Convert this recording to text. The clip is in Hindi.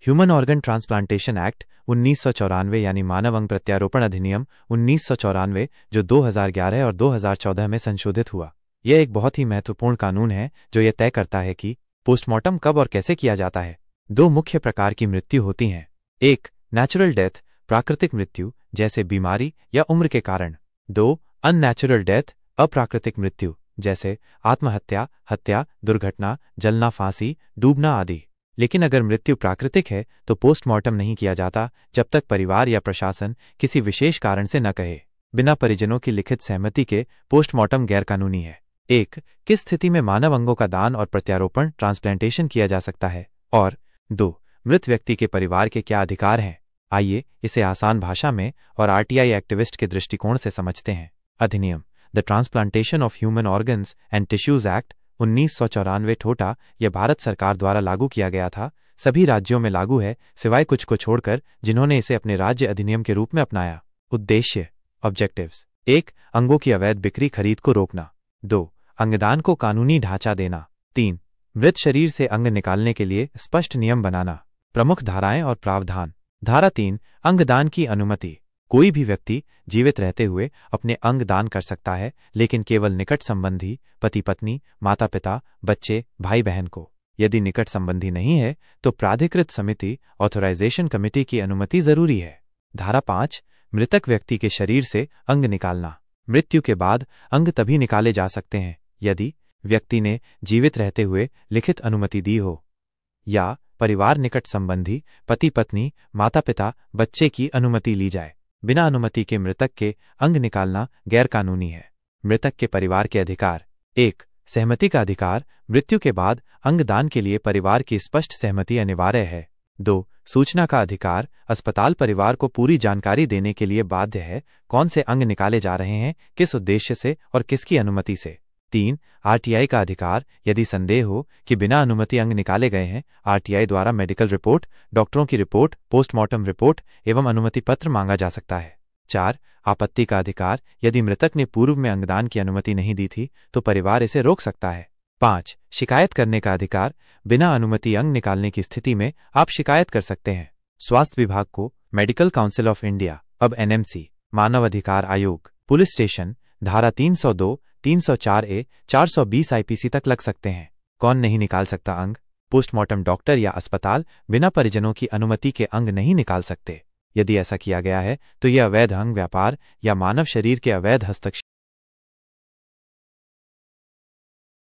ह्यूमन ऑर्गन ट्रांसप्लांटेशन एक्ट 1994 यानी मानव अंग प्रत्यारोपण अधिनियम 1994 जो 2011 और 2014 में संशोधित हुआ। यह एक बहुत ही महत्वपूर्ण कानून है जो यह तय करता है कि पोस्टमार्टम कब और कैसे किया जाता है। दो मुख्य प्रकार की मृत्यु होती हैं। एक, नेचुरल डेथ, प्राकृतिक मृत्यु जैसे बीमारी या उम्र के कारण। दो, अननेचुरल डेथ, अप्राकृतिक मृत्यु जैसे आत्महत्या, हत्या, दुर्घटना, जलना, फांसी, डूबना आदि। लेकिन अगर मृत्यु प्राकृतिक है तो पोस्टमार्टम नहीं किया जाता जब तक परिवार या प्रशासन किसी विशेष कारण से न कहे। बिना परिजनों की लिखित सहमति के पोस्टमार्टम गैरकानूनी है। एक, किस स्थिति में मानव अंगों का दान और प्रत्यारोपण ट्रांसप्लांटेशन किया जा सकता है। और दो, मृत व्यक्ति के परिवार के क्या अधिकार हैं। आइए इसे आसान भाषा में और आरटीआई एक्टिविस्ट के दृष्टिकोण से समझते हैं। अधिनियम the transplantation of human organs and tissues act 1994 ठोटा यह भारत सरकार द्वारा लागू किया गया था। सभी राज्यों में लागू है सिवाय कुछ को छोड़कर जिन्होंने इसे अपने राज्य अधिनियम के रूप में अपनाया। उद्देश्य, ऑब्जेक्टिव्स: एक, अंगों की अवैध बिक्री खरीद को रोकना। दो, अंगदान को कानूनी ढांचा देना। तीन, मृत शरीर से अंग निकालने के लिए स्पष्ट नियम बनाना। प्रमुख धाराएं और प्रावधान। धारा 3, अंगदान की अनुमति। कोई भी व्यक्ति जीवित रहते हुए अपने अंग दान कर सकता है, लेकिन केवल निकट संबंधी, पति पत्नी, माता पिता, बच्चे, भाई बहन को। यदि निकट संबंधी नहीं है तो प्राधिकृत समिति, ऑथराइजेशन कमेटी की अनुमति जरूरी है। धारा 5, मृतक व्यक्ति के शरीर से अंग निकालना। मृत्यु के बाद अंग तभी निकाले जा सकते हैं यदि व्यक्ति ने जीवित रहते हुए लिखित अनुमति दी हो या परिवार निकट संबंधी, पति पत्नी, माता पिता, बच्चे की अनुमति ली जाए। बिना अनुमति के मृतक के अंग निकालना गैरकानूनी है। मृतक के परिवार के अधिकार। एक, सहमति का अधिकार। मृत्यु के बाद अंग दान के लिए परिवार की स्पष्ट सहमति अनिवार्य है। दो, सूचना का अधिकार। अस्पताल परिवार को पूरी जानकारी देने के लिए बाध्य है कौन से अंग निकाले जा रहे हैं, किस उद्देश्य से और किसकी अनुमति से। तीन, आरटीआई का अधिकार। यदि संदेह हो कि बिना अनुमति अंग निकाले गए हैं, आरटीआई द्वारा मेडिकल रिपोर्ट, डॉक्टरों की रिपोर्ट, पोस्टमार्टम रिपोर्ट एवं अनुमति पत्र मांगा जा सकता है। चार, आपत्ति का अधिकार। यदि मृतक ने पूर्व में अंगदान की अनुमति नहीं दी थी तो परिवार इसे रोक सकता है। पांच, शिकायत करने का अधिकार। बिना अनुमति अंग निकालने की स्थिति में आप शिकायत कर सकते हैं। स्वास्थ्य विभाग को, मेडिकल काउंसिल ऑफ इंडिया अब एनएमसी, मानव अधिकार आयोग, पुलिस स्टेशन, धारा 302, 304A, 420 आईपीसी तक लग सकते हैं। कौन नहीं निकाल सकता अंग? पोस्टमार्टम डॉक्टर या अस्पताल बिना परिजनों की अनुमति के अंग नहीं निकाल सकते। यदि ऐसा किया गया है तो यह अवैध अंग व्यापार या मानव शरीर के अवैध हस्तक्षेप